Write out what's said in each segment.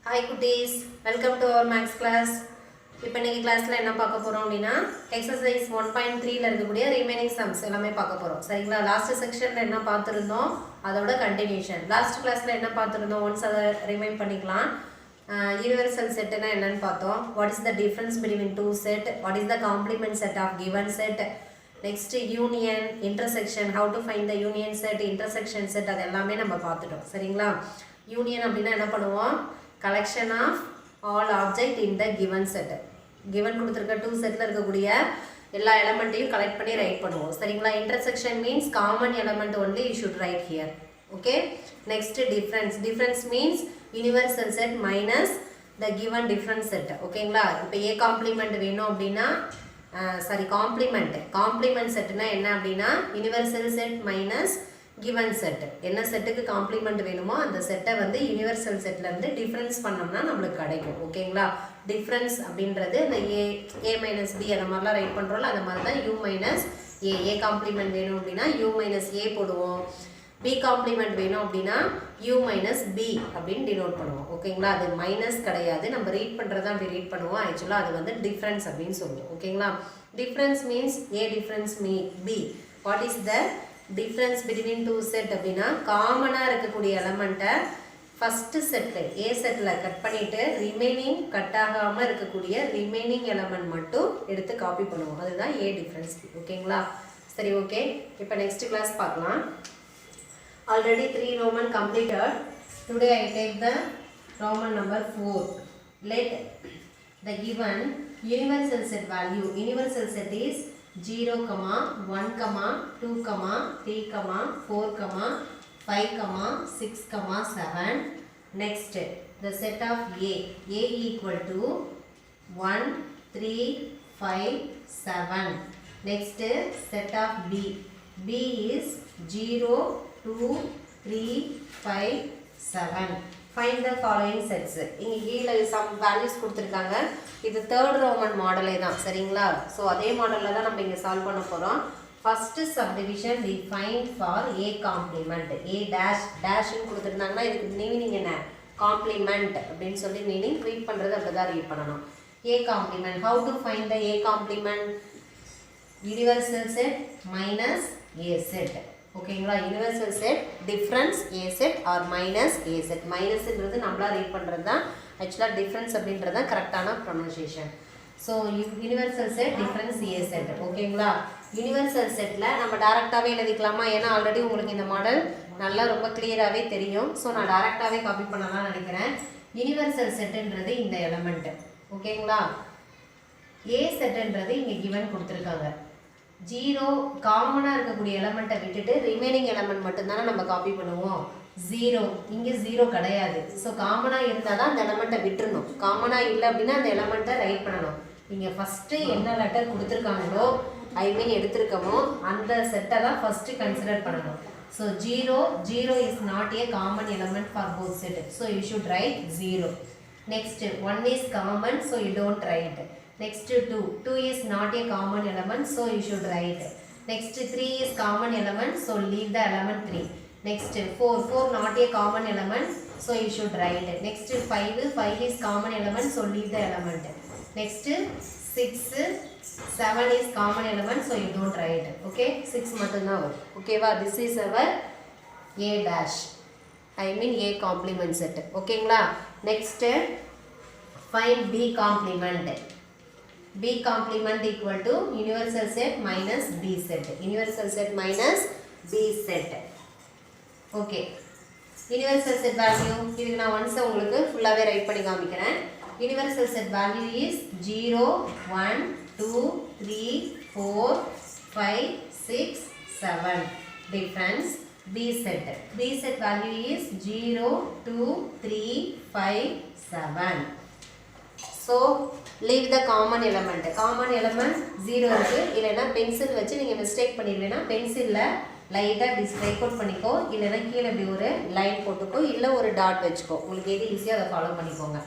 Hi cuties, welcome to our maths class. இப்போ இன்னைக்கு கிளாஸ்ல என்ன பார்க்க போறோம் அப்படினா exercise 1.3 ல இருக்கக்கூடிய remaining sums எல்லாமே பார்க்க போறோம். சரிங்களா? லாஸ்ட் செக்ஷன்ல என்ன பார்த்திருந்தோம் அதோட கண்டினியூஷன். லாஸ்ட் கிளாஸ்ல என்ன பார்த்திருந்தோம் once அத ரிமைண்ட் பண்ணிக்கலாம். யுனிவர்சல் செட்னா என்னன்னு பார்த்தோம். What is the difference between two set? What is the complement set of given set? Next union, intersection, how to find the union set, intersection set அது எல்லாமே நம்ம பார்த்துட்டோம். சரிங்களா? யூனியன் அப்படினா என்ன பண்ணுவோம்? collection of all object in the given set. given கொடுத்திருக்க two setல இருக்கக்கூடிய எல்லா எலிமெண்ட்டையும் கலெக்ட் பண்ணி ரைட் பண்ணுவோம். சரிங்களா? intersection means common element only you should write here. Okay? Next difference. difference means universal set minus the given different set. ஓகேங்களா? இப்போ a complement வேணும் அப்படினா complement setனா என்ன அப்படினா universal set minus given set. என்ன செட்டுக்கு காம்ப்ளிமெண்ட் வேணுமோ அந்த செட்டை வந்து யூனிவர்சல் செட்ல இருந்து டிஃபரன்ஸ் பண்ணோம்னா நமக்கு கிடைக்கும். ஓகேங்களா? டிஃபரன்ஸ் அப்படின்றது இந்த a minus b அந்த மாதிரிலாம் ரைட் பண்றோம்ல அந்த மாதிரி தான் u minus a காம்ப்ளிமெண்ட் வேணும் அப்படின்னா u minus a போடுவோம். b காம்ப்ளிமெண்ட் வேணும் அப்படின்னா u minus b அப்படின்னு டினோட் பண்ணுவோம். ஓகேங்களா? அது மைனஸ் கிடையாது, நம்ம ரீட் பண்றதா அப்படி ரீட் பண்ணுவோம். ஆக்சுவலா அது வந்து டிஃபரன்ஸ் அப்படின்னு சொல்லுவோம். ஓகேங்களா? Difference means a difference b. what is the difference between two set அப்படினா காமனா இருக்கக்கூடிய எலிமெண்ட்டை ஃபர்ஸ்ட் செட் a செட்ல கட் பண்ணிட்டு ரிமைனிங் கட் ஆகாம இருக்கக்கூடிய ரிமைனிங் எலிமெண்ட் மட்டும் எடுத்து காப்பி பண்ணுவோம். அதுதான் a difference. ஓகேங்களா? சரி, ஓகே. இப்போ நெக்ஸ்ட் கிளாஸ் பார்க்கலாம். Already 3 Roman completed. Today I take the Roman number 4. Let the given universal set value. Universal set is 0, 1, 2, 3, 4, 5, 6, 7. Next, the set of A equal to 1, 3, 5, 7. Next, set of B is 0, 2, 3, 5, 7. Find the following sets. இங்க கீழ some values கொடுத்திருக்காங்க. இது third Roman மாடலே தான். சரிங்களா? So அதே மாடல்ல தான் நம்ம இங்க சால்வ் பண்ண போறோம். First subdivision we find for a complement. A dash ன்னு கொடுத்திருந்தாங்கன்னா இதுக்கு மீனிங் என்ன? complement அப்படினு சொல்லி மீனிங் ரீட் பண்றது அப்படிதான் ரீட் பண்ணனும். A complement. How to find the A complement? Universal set minus A set. ஓகேங்களா? Universal set difference a set are minus a set. மைனஸ்ன்றது நம்மளா ரீட் பண்றது தான். ஆக்சுவலா டிஃபரன்ஸ் அப்படின்றது தான் கரெக்டான pronunciation. So universal set difference a set. ஓகேங்களா? யூனிவர்சல் செட்ல நம்ம டைரக்டாவே எழுதிக்கலாமா? ஏன்னா ஆல்ரெடி உங்களுக்கு இந்த மாடல் நல்லா ரொம்ப கிளியராகவே தெரியும். ஸோ நான் டைரக்டாவே காப்பி பண்ணலாம்னு நினைக்கிறேன். யூனிவர்சல் செட்ன்றது இந்த எலிமெண்ட். ஓகேங்களா? a செட்ன்றது இங்க கிவன் கொடுத்துருக்காங்க. 0 காமனா இருக்கக்கூடிய எலிமெண்ட்டை விட்டுட்டு ரிமைனிங் எலிமெண்ட் மட்டும் தானே நம்ம காப்பி பண்ணுவோம். 0 இங்க 0 கிடையாது. ஸோ காமனா இருந்தால் தான் அந்த எலிமெண்ட்டை விட்டுறணும். காமனா இல்லை அப்படின்னா அந்த எலிமெண்ட்டை ரைட் பண்ணணும். இங்கே ஃபர்ஸ்ட் என்ன லெட்டர் கொடுத்துருக்காங்களோ எடுத்திருக்கமோ அந்த செட்டை தான் ஃபர்ஸ்ட் கன்சிடர் பண்ணணும். So 0 is not a common element for both set. So you should right 0. Next 1 is common, so you don't write. Next 2 is not a common element, so you should write. Next 3 is common element, so leave the element 3. Next 4 not a common element, so you should write. Next 5 is common element, so leave the element. Next 6 7 is common element, so you don't write. Okay, 6 மட்டும் தான் வரும். ஓகேவா? this is our a dash, I mean a complement set. ஓகேங்களா? Next find b complement. B complement equal to universal set minus B set. Universal set minus B set. Okay. Universal set value இதுக்கு நான் once உங்களுக்கு ஃபுல்லாவே right பண்ணி காமிக்கிறேன். Universal set value is 0, 1, 2, 3, 4, 5, 6, 7. Difference B set. B set value is 0, 2, 3, 5, 7. So leave the common element. Common element 0 இருக்கு. இல்லைன்னா pencil வச்சு நீங்கள் மிஸ்டேக் பண்ணிடுவேன்னா பென்சிலில் லைட்டாக இப்படி ஸ்ட்ரைக் அவுட் பண்ணிக்கோ, இல்லைன்னா கீழே இப்படி ஒரு லைன் போட்டுக்கோ, இல்லை ஒரு டாட் வச்சுக்கோ. உங்களுக்கு எது ஈஸியாக அதை ஃபாலோ பண்ணிக்கோங்க.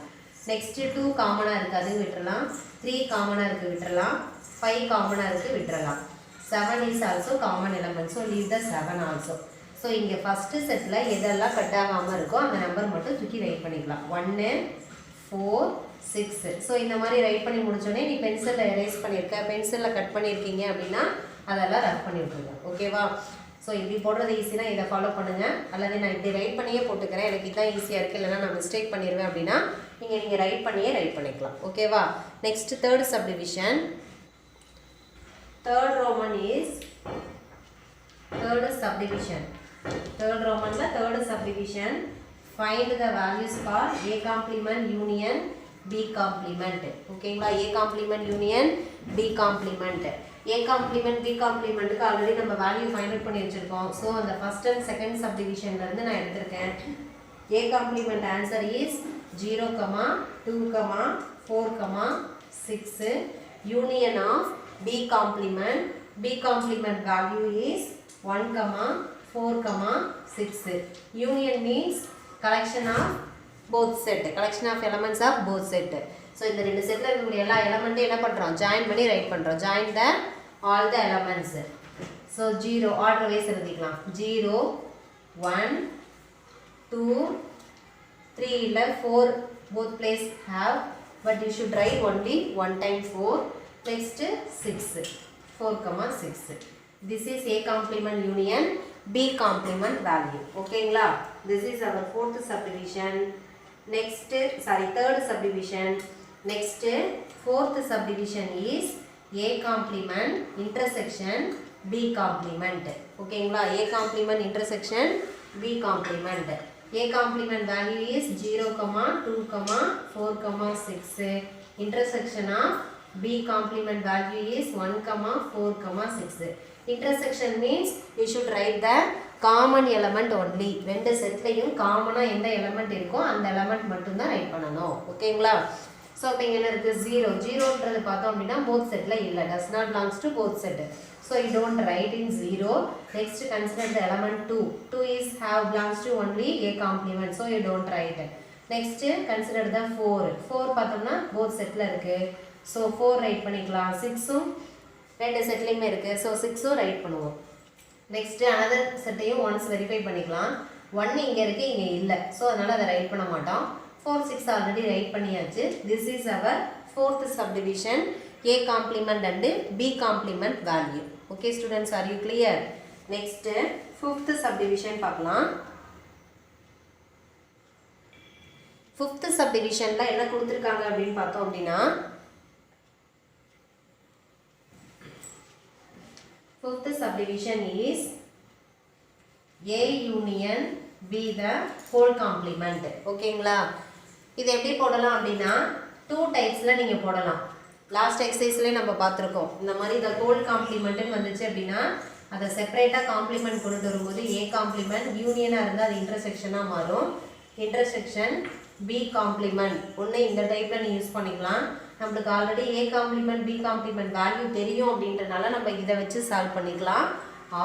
நெக்ஸ்ட் 2 காமனாக இருக்குது, அது விட்டுறலாம். 3 காமனாக இருக்குது, விட்டுறலாம். 5 காமனாக இருக்குது, விட்டுறலாம். 7 is also common element, so leave the 7 also. So இங்கே ஃபஸ்ட்டு செட்டில் எதெல்லாம் கட் ஆகாமல் இருக்கோ அந்த நம்பர் மட்டும் தூக்கி ரைட் பண்ணிக்கலாம். 1 4 6. ஸோ இந்த மாதிரி ரைட் பண்ணி முடிச்சோடனே நீ பென்சிலில் எரேஸ் பண்ணியிருக்க, பென்சிலில் கட் பண்ணியிருக்கீங்க அப்படின்னா அதெல்லாம் ரஃப் பண்ணி விட்டுருங்க. ஓகேவா? ஸோ இப்படி போடுறது ஈஸினா இதை ஃபாலோ பண்ணுங்கள். அல்லது நான் இப்படி ரைட் பண்ணியே போட்டுக்கிறேன், எனக்கு இதான் ஈஸியாக இருக்குது, இல்லைனா நான் மிஸ்டேக் பண்ணிடுவேன் அப்படின்னா நீங்கள் ரைட் பண்ணிக்கலாம். ஓகேவா? Next third subdivision. Third roman is third subdivision. Third ரோமனில் third subdivision. Find the values for A complement union B complement. ஓகேங்களா? A complement union B complement. A complement B complementக்கு ஆல்ரெடி நம்ம value find out பண்ணி வச்சிருக்கோம். So அந்த first and second சப்டிவிஷன்லேருந்து நான் எடுத்திருக்கேன். A complement answer is 0, 2, 4, 6. Union of B complement. B complement value is 1, 4, 6. Union means collection of both set. Collection of elements of both set. So இந்த ரெண்டு settle இருக்கக்கூடிய எல்லா எலமெண்ட்டையும் என்ன பண்ணுறோம்? ஜாயின் பண்ணி ரைட் பண்ணுறோம். Join the all the elements. So 0 order wise எழுதிக்கலாம். 0 1 2 3 இல்லை 4 both place have, but you should write only 1 time 4. Next 6 4, 6. This is A complement union B complement value. ஓகேங்களா? This is our fourth subdivision. Next third subdivision. Next fourth subdivision is A complement intersection B complement. ஓகேங்களா? A complement intersection B complement. A complement value is 0, 2, 4, 6. Intersection of B complement value is 1, 4, 6. Intersection means you should write the common element only. ரெண்டு செட்லையும் காமனாக எந்த element இருக்கோ அந்த element மட்டும்தான் right பண்ணணும். ஓகேங்களா? So இப்போ இங்கே என்ன இருக்குது? 0. 0ன்றது பார்த்தோம் அப்படின்னா போத் செட்டில் இல்லை, does not belongs to both set. So you don't write in 0. Next consider the element 2. 2 is have belongs to only A complement, so you don't write. Next consider the 4. 4 பார்த்தோம்னா both settle இருக்குது, so 4 right பண்ணிக்கலாம். 6ம் ரெண்டு செட்லையுமே இருக்குது, so 6ம் right பண்ணுவோம். Next another செட்டையும் once verify பண்ணிக்கலாம். 1 இங்கே இருக்குது, இங்கே இல்லை, ஸோ அதனால் அதை ரைட் பண்ண மாட்டோம். 4, 6 ஆல்ரெடி ரைட் பண்ணியாச்சு. This is our fourth subdivision A complement and B complement value. Okay students, are you clear? Next fifth subdivision பார்க்கலாம். fifth subdivisionல என்ன கொடுத்திருக்காங்க அப்படின்னு பார்த்தோம் அப்படின்னா, fifth subdivision is A union B the whole complement. ஓகேங்களா? இது எப்படி போடலாம் அப்படின்னா 2 டைப்ஸில் நீங்கள் போடலாம். லாஸ்ட் எக்ஸசைஸ்லேயே நம்ம பார்த்துருக்கோம். இந்த மாதிரி இந்த ஹோல் காம்ப்ளிமெண்ட்டுன்னு வந்துச்சு அப்படின்னா அதை செப்பரேட்டாக காம்ப்ளிமெண்ட் கொண்டு வரும்போது A காம்ப்ளிமெண்ட் யூனியனாக இருந்தால் அது இன்டர்செக்ஷனாக மாறும். இன்டர்செக்ஷன் B காம்ப்ளிமெண்ட் ஒன்று இந்த டைப்பில் நீ யூஸ் பண்ணிக்கலாம். நம்மளுக்கு already A complement B complement value தெரியும் அப்படின்றனால நம்ம இதை வச்சு சால்வ் பண்ணிக்கலாம்.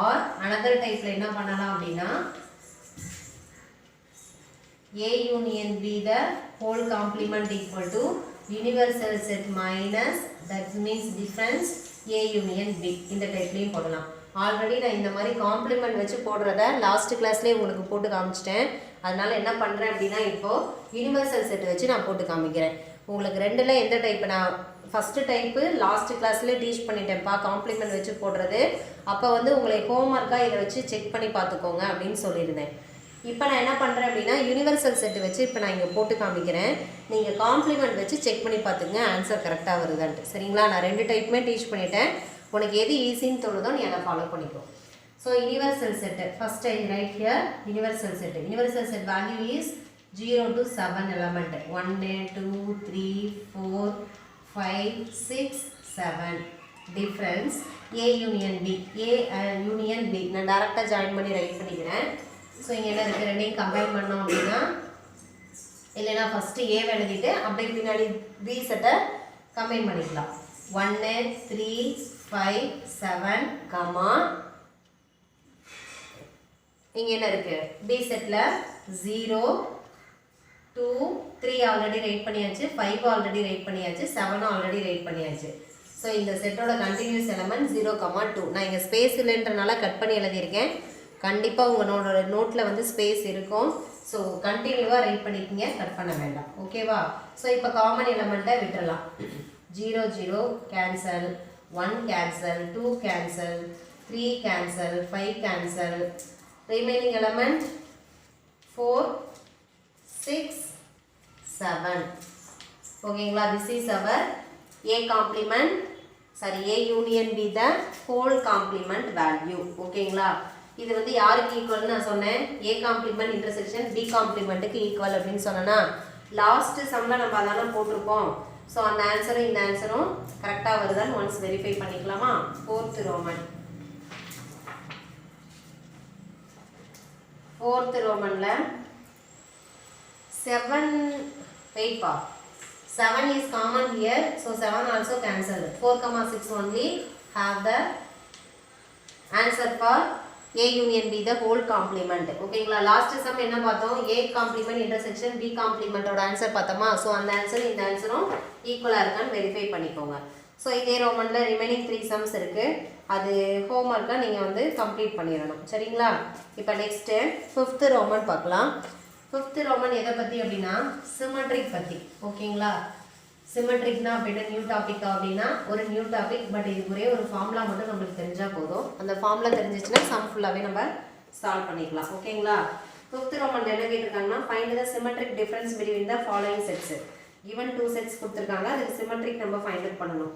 ஆர் அனதர் டைப்பில் என்ன பண்ணலாம் அப்படின்னா A union B the whole complement equal to universal set minus that means difference A union B. இந்த டைப்லையும் போடலாம். ஆல்ரெடி நான் இந்த மாதிரி காம்ப்ளிமெண்ட் வச்சு போடுறத லாஸ்ட் கிளாஸ்லேயே உங்களுக்கு போட்டு காமிச்சிட்டேன். அதனால என்ன பண்ணுறேன் அப்படின்னா இப்போது யூனிவர்சல் செட் வச்சு நான் போட்டு காமிக்கிறேன். உங்களுக்கு ரெண்டில் எந்த டைப்பு நான் ஃபஸ்ட்டு டைப்பு லாஸ்ட் கிளாஸ்லேயே டீச் பண்ணிட்டேன்ப்பா காம்ப்ளிமெண்ட் வச்சு போடுறது. அப்போ வந்து உங்களை ஹோம்ஒர்க்காக இதை வச்சு செக் பண்ணி பார்த்துக்கோங்க அப்படின்னு சொல்லியிருந்தேன். இப்போ நான் என்ன பண்ணுறேன் அப்படின்னா யூனிவர்சல் செட்டு வச்சு இப்போ நான் இங்கே போட்டு காமிக்கிறேன். நீங்கள் காம்ப்ளிமெண்ட் வச்சு செக் பண்ணி பார்த்துங்க ஆன்சர் கரெக்டாக வருதான்ட்டு. சரிங்களா? நான் ரெண்டு டைப்புமே டீச் பண்ணிட்டேன். உனக்கு எது ஈஸின்னு தோணுதோ நீ அதை ஃபாலோ பண்ணிக்கோ. So universal set first I right here universal set. Universal set value is 0 to 7 element. 1 2 3 4 5 6 7. Difference A union B. A union B. நான் டேரெக்டாக ஜாயின் பண்ணி ரைட் பண்ணிக்கிறேன். ஸோ இங்கே என்ன இருக்குது? ரெண்டையும் கம்பைன் பண்ணோம் அப்படின்னா இல்லைனா ஃபஸ்ட்டு A எழுதிட்டு அப்படியே பின்னாடி B செட்டை கம்பைன் பண்ணிக்கலாம். 1 3 5 7 கமா இங்கே என்ன இருக்குது? B செட்டில் 0 2 3 ஆல்ரெடி ரைட் பண்ணியாச்சு, 5 ஆல்ரெடி ரைட் பண்ணியாச்சு, 7 ஆல்ரெடி ரைட் பண்ணியாச்சு. ஸோ இந்த செட்டோட கண்டினியூஸ் எலமெண்ட் 0, 2. நான் இங்கே ஸ்பேஸ் இல்லைன்றனால கட் பண்ணி எழுதியிருக்கேன். கண்டிப்பாக உங்களோட நோட்டில் வந்து ஸ்பேஸ் இருக்கும். ஸோ கண்டினியூவாக ரைட் பண்ணிக்கிங்க, கட் பண்ண வேண்டாம். ஓகேவா? ஸோ இப்போ காமன் எலமெண்ட்டை விட்டுறலாம். 0 0 cancel, 1 cancel, 2 cancel, 3 cancel, 5 cancel. Remaining element 4 6 7. ஓகேங்களா? This is our A complement, sorry, A union B the whole complement value. ஓகேங்களா? இது வந்து யாருக்கு ஈக்குவல்னு நான் சொன்னேன்? A complement intersection B complementக்கு ஈக்குவல் அப்படின்னு சொன்னேன்னா லாஸ்ட் சம்மில் நம்ம அதெல்லாம் போட்டிருப்போம். ஸோ அந்த ஆன்சரும் இந்த ஆன்சரும் கரெக்டாக வருதான்னு ஒன்ஸ் வெரிஃபை பண்ணிக்கலாமா? 4th ரோமனில் 7 வெயிட்பா 7 is common here, so 7 also cancelled. 4, 6 only have the answer for A union B the whole complement. ஓகேங்களா? லாஸ்ட் சம் என்ன பார்த்தோம்? A complement intersection B complementோட ஆன்சர் பார்த்தோமா? ஸோ அந்த ஆன்சர் இந்த ஆன்சரும் ஈக்குவலாக இருக்கான்னு வெரிஃபை பண்ணிக்கோங்க. ஸோ இதே ரோமனில் ரிமைனிங் 3 சம்ஸ் இருக்குது. அது ஹோம்ஒர்க்காக நீங்கள் வந்து கம்ப்ளீட் பண்ணிடணும். சரிங்களா? இப்போ நெக்ஸ்ட்டு 5th ரோமன் பார்க்கலாம். 5th ரோமன் எதை பற்றி அப்படின்னா சிமெட்ரிக் பற்றி. ஓகேங்களா? சிமெட்ரிக்னா அப்படின்னா நியூ டாபிக் அப்படின்னா ஒரு நியூ டாபிக், பட் இது ஒரே ஒரு ஃபார்முலா மட்டும் நம்மளுக்கு தெரிஞ்சால் போதும். அந்த ஃபார்முலா தெரிஞ்சிச்சுன்னா சம் ஃபுல்லாகவே நம்ம சால்வ் பண்ணிக்கலாம். ஓகேங்களா? 5th ரோமன் என்ன கேட்டிருக்காங்கன்னா find the symmetric difference between the following sets. Even 2 sets கொடுத்துருக்காங்க, அதுக்கு சிமெட்ரிக் நம்ம ஃபைண்ட் அவுட் பண்ணணும்.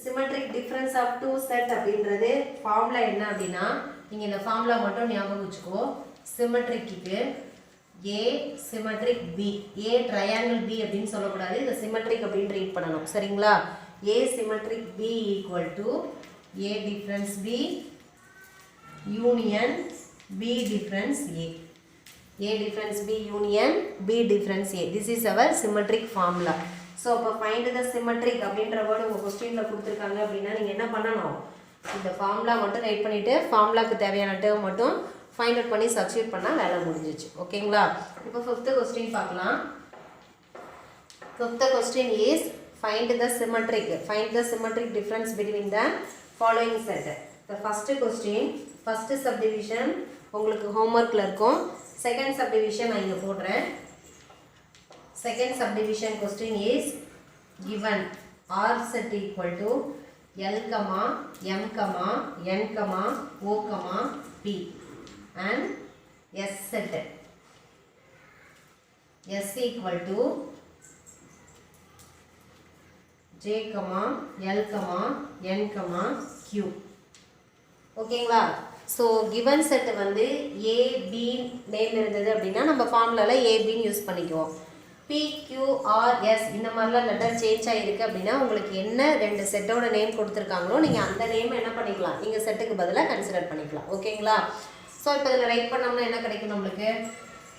சிமெட்ரிக் டிஃபரன்ஸ் ஆஃப் 2 செட் அப்படின்றது ஃபார்முலா என்ன அப்படின்னா நீங்கள் இந்த ஃபார்முலா மட்டும் ஞாபகம் வச்சுக்கோ. சிமெட்ரிக்கு A symmetric B, A triangle B அப்படின்னு சொல்லக்கூடாது, இந்த சிமெட்ரிக் அப்படின்னு ரீட் பண்ணணும். சரிங்களா? A symmetric B equal to A difference B union B difference A. A difference B union B difference A. This is our symmetric formula. So இப்போ find the symmetric அப்படின்ற word உங்கள் கொஸ்டினில் கொடுத்துருக்காங்க அப்படின்னா நீங்கள் என்ன பண்ணணும்? இந்த ஃபார்முலா மட்டும் ரைட் பண்ணிவிட்டு ஃபார்முலாவுக்கு தேவையான டேர்ம் மட்டும் ஃபைண்ட் அவுட் பண்ணி சப்ஸ்டியூட் பண்ணால் வேலை முடிஞ்சிச்சு. ஓகேங்களா? இப்போ 5th கொஸ்டின் பார்க்கலாம். 5th question is find the symmetric difference between the following set. The first question first subdivision உங்களுக்கு ஹோம்ஒர்க்கில் இருக்கும். செகண்ட் சப்டிவிஷன் நான் இங்கே போடுறேன். Second subdivision question is given R set equal to L, M, N, O, P and S set. S equal to J, L, N, Q. ஓகேங்களா? So given set வந்து A, B name இருந்தது அப்படின்னா நம்ம ஃபார்முலாவில் ABன்னு use பண்ணிக்குவோம். P, Q, R, S இந்த மாதிரிலாம் letter change ஆகிருக்கு அப்படின்னா உங்களுக்கு என்ன 2 செட்டோட நேம் கொடுத்துருக்காங்களோ நீங்கள் அந்த நேம் என்ன பண்ணிக்கலாம்? நீங்கள் செட்டுக்கு பதிலாக கன்சிடர் பண்ணிக்கலாம். ஓகேங்களா? ஸோ இப்போ இதில் ரைட் பண்ணோம்னா என்ன கிடைக்கும் நம்மளுக்கு?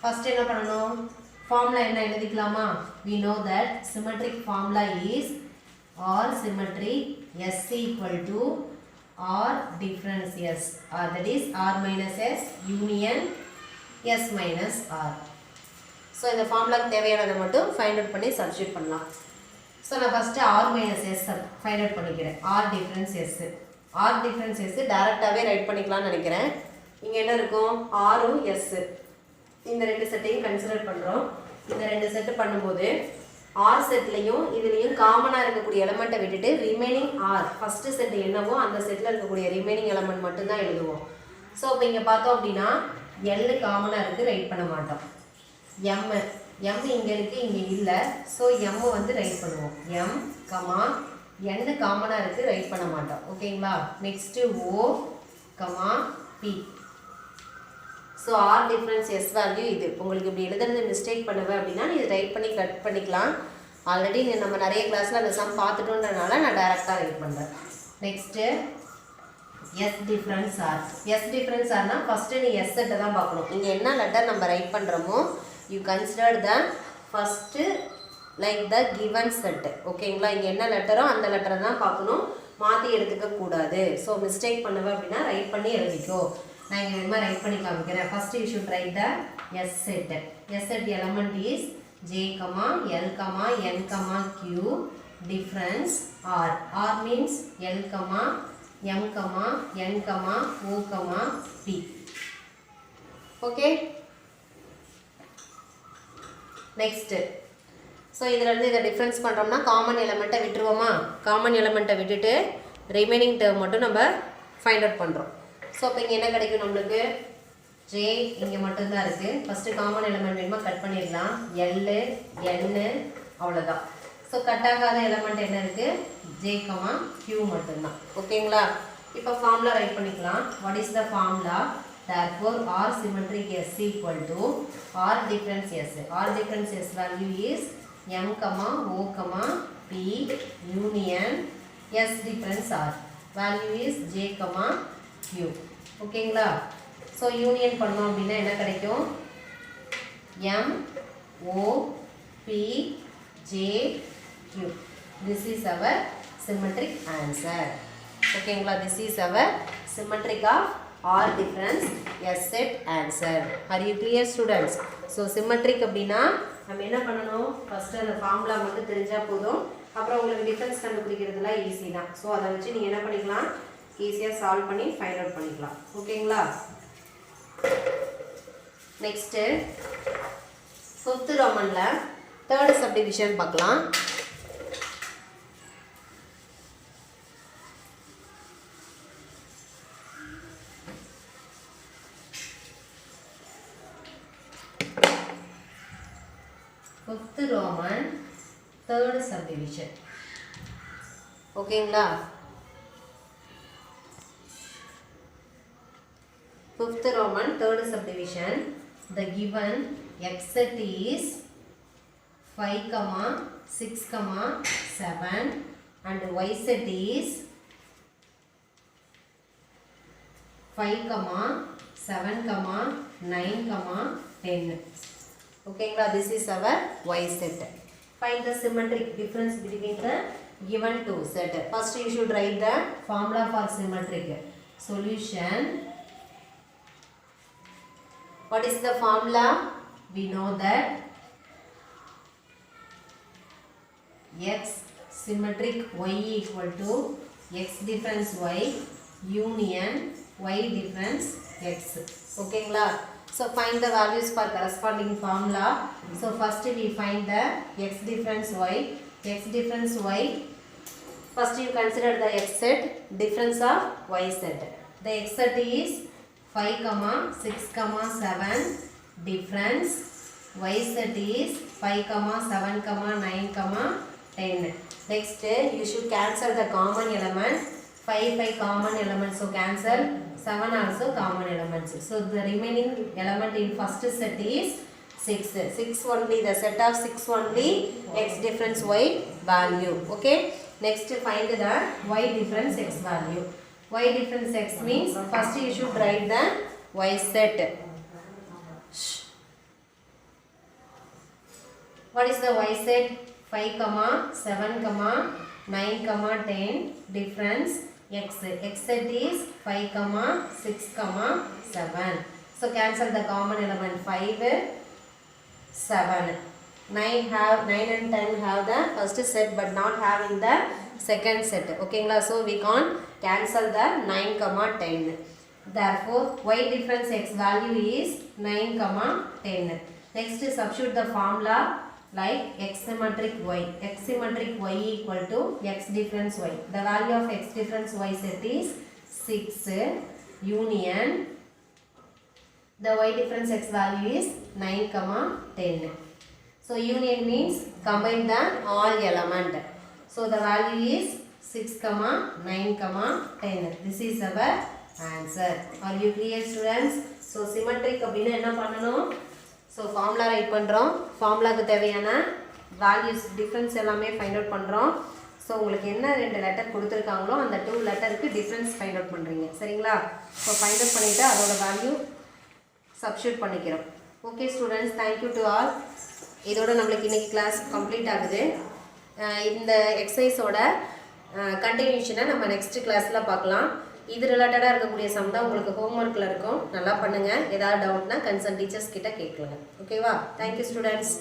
ஃபஸ்ட்டு என்ன பண்ணணும்? ஃபார்முலா என்ன எழுதிக்கலாமா? we know that symmetric formula is R symmetric S equal to R difference S, or that is R minus S union S minus R. So இந்த ஃபார்முலாக்கு தேவையானதை மட்டும் ஃபைண்ட் அவுட் பண்ணி சப்ஸ்டியூட் பண்ணலாம். ஸோ நான் first R minus S find out பண்ணிக்கிறேன். R difference S, R difference S டேரெக்டாகவே write பண்ணிக்கலாம்னு நினைக்கிறேன். இங்கே என்ன இருக்கும்? ஆரும் எஸ், இந்த 2 செட்டையும் கன்சிடர் பண்ணுறோம். இந்த 2 செட்டு பண்ணும்போது ஆர் செட்லையும் இதுலேயும் காமனாக இருக்கக்கூடிய எலமெண்ட்டை விட்டுட்டு ரிமைனிங் ஆர் ஃபஸ்ட்டு செட் என்னவோ அந்த செட்டில் இருக்கக்கூடிய ரிமைனிங் எலமெண்ட் மட்டும்தான் எழுதுவோம். ஸோ இப்போ இங்கே பார்த்தோம் அப்படின்னா எல் காமனாக இருக்குது, ரைட் பண்ண மாட்டோம். எம் இங்கே இருக்குது, இங்கே இல்லை. ஸோ எம் வந்து ரைட் பண்ணுவோம். எம், என் காமனாக இருக்குது, ரைட் பண்ண மாட்டோம். ஓகேங்களா? Next O, P. So R difference S value இது. உங்களுக்கு இப்படி எழுதுறது மிஸ்டேக் பண்ணுவேன் அப்படின்னா நீ ரைட் பண்ணி கட் பண்ணிக்கலாம். ஆல்ரெடி நம்ம நிறைய கிளாஸில் அந்த சம் பார்த்துட்டோன்றனால நான் டைரெக்டாக ரைட் பண்ணுறேன். Next S difference R. S difference ஆர்னால் ஃபஸ்ட்டு நீ எஸ் செட்டை தான் பார்க்கணும். இங்கே என்ன லெட்டர் நம்ம ரைட் பண்ணுறோமோ you consider the first like the given set. ஓகேங்களா? இங்கே என்ன லெட்டரோ அந்த லெட்டரை தான் பார்க்கணும், மாற்றி எடுத்துக்கக்கூடாது. ஸோ மிஸ்டேக் பண்ணுவேன் அப்படின்னா ரைட் பண்ணி எழுதிக்கோ. நான் இங்கே இது மாதிரி ரைட் பண்ணி காமிக்கிறேன். First you should write the S set. S set element is J, L, N, Q, difference R. R means L, M, N, O, P. Okay next so இதிலேருந்து இதை டிஃப்ரென்ஸ் பண்ணுறோம்னா காமன் எலமெண்ட்டை விட்டுருவோமா காமன் எலமெண்ட்டை விட்டுட்டு remaining term மட்டும் நம்ம find out பண்ணுறோம் so அப்போ இங்கே என்ன கிடைக்கும் நம்மளுக்கு ஜே இங்கே மட்டும்தான் இருக்குது ஃபஸ்ட்டு காமன் எலமெண்ட் வேணுமா கட் பண்ணிடலாம் எல்லு என்னு அவ்வளோதான் ஸோ கட் ஆகாத எலமெண்ட் என்ன இருக்குது ஜே கமா கியூ மட்டும்தான் ஓகேங்களா இப்போ ஃபார்முலா ரைட் பண்ணிக்கலாம் what is the formula therefore R symmetric S equal to R difference S. R difference S value is M comma O comma P union S difference R. Value is J comma Q. ஓகேங்களா so union பண்ணோம் அப்படின்னா என்ன கிடைக்கும் M O P J Q. This is our symmetric answer. ஓகேங்களா this is our symmetric of R difference S set answer. Are you clear students? So symmetric அப்படினா நம்ம என்ன பண்ணனும் first அந்த ஃபார்முலா மட்டும் தெரிஞ்சா போதும் அப்புறம் உங்களுக்கு டிஃபரன்ஸ் கண்டுபிடிக்கிறதுல ஈஸி தான் சோ அத வச்சு நீங்க என்ன பண்ணிக்கலாம் ஈஸியா சால்வ் பண்ணி ஃபைண்ட் அவுட் பண்ணிக்கலாம் ஓகேங்களா நெக்ஸ்ட் 5th ரோமன்ல 3rd சப்டிவிஷன் பார்க்கலாம் Roman 3rd subdivision ஓகேங்களா 5th Roman 3rd subdivision the given x set is 5 6 7 and y set is 5 7 9 10 okay this is our y set find the symmetric difference between the given two set first you should write the formula for symmetric solution what is the formula we know that x symmetric y equal to x difference y union y difference x okay so find the values for corresponding formula so first we find the x difference y first you consider the x set difference of y set the x set is 5 6 7 difference y set is 5 7 9 10 next you should cancel the common element 5 common elements so cancel 7 also common elements so the remaining element in first set is 6 only the set of 6 only x difference y value okay next find the y difference x value y difference x means first you should write the y set what is the y set 5 7 9 10 difference x set is 5 6 7 so cancel the common element 5 7 9 and 10 have the first set but not having the second set okay so we can't cancel the 9 10 therefore y difference x value is 9 10 next substitute the formula like x symmetric y equal to x difference y the value of x difference y set is 6 union the y difference x value is 9 10 so union means combine the all element so the value is 6 9 10 this is our answer are you clear students so symmetric அப்படினா என்ன பண்ணனும் so formula write பண்றோம் formulaக்கு தேவையான values difference எல்லாமே find out பண்றோம் so உங்களுக்கு என்ன ரெண்டு லெட்டர் கொடுத்திருக்காங்களோ அந்த 2 லெட்டருக்கு difference find out பண்றீங்க சரிங்களா so find out பண்ணிட்டு அதோட value substitute பண்ணிக்கிறோம் okay students thank you to all இதோட நமக்கு இன்னைக்கு கிளாஸ் கம்ப்ளீட் ஆகுது இந்த எக்ஸசைஸோட கண்டினியூஷனை நம்ம நெக்ஸ்ட் கிளாஸ்ல பார்க்கலாம் இது ரிலேட்டடாக இருக்கக்கூடிய சம் தான் உங்களுக்கு ஹோம்ஒர்க்கில் இருக்கும் நல்லா பண்ணுங்கள் ஏதாவது டவுட்னா கன்சர்ன் டீச்சர்ஸ் கிட்ட கேட்கலாம் ஓகேவா தேங்க்யூ ஸ்டூடெண்ட்ஸ்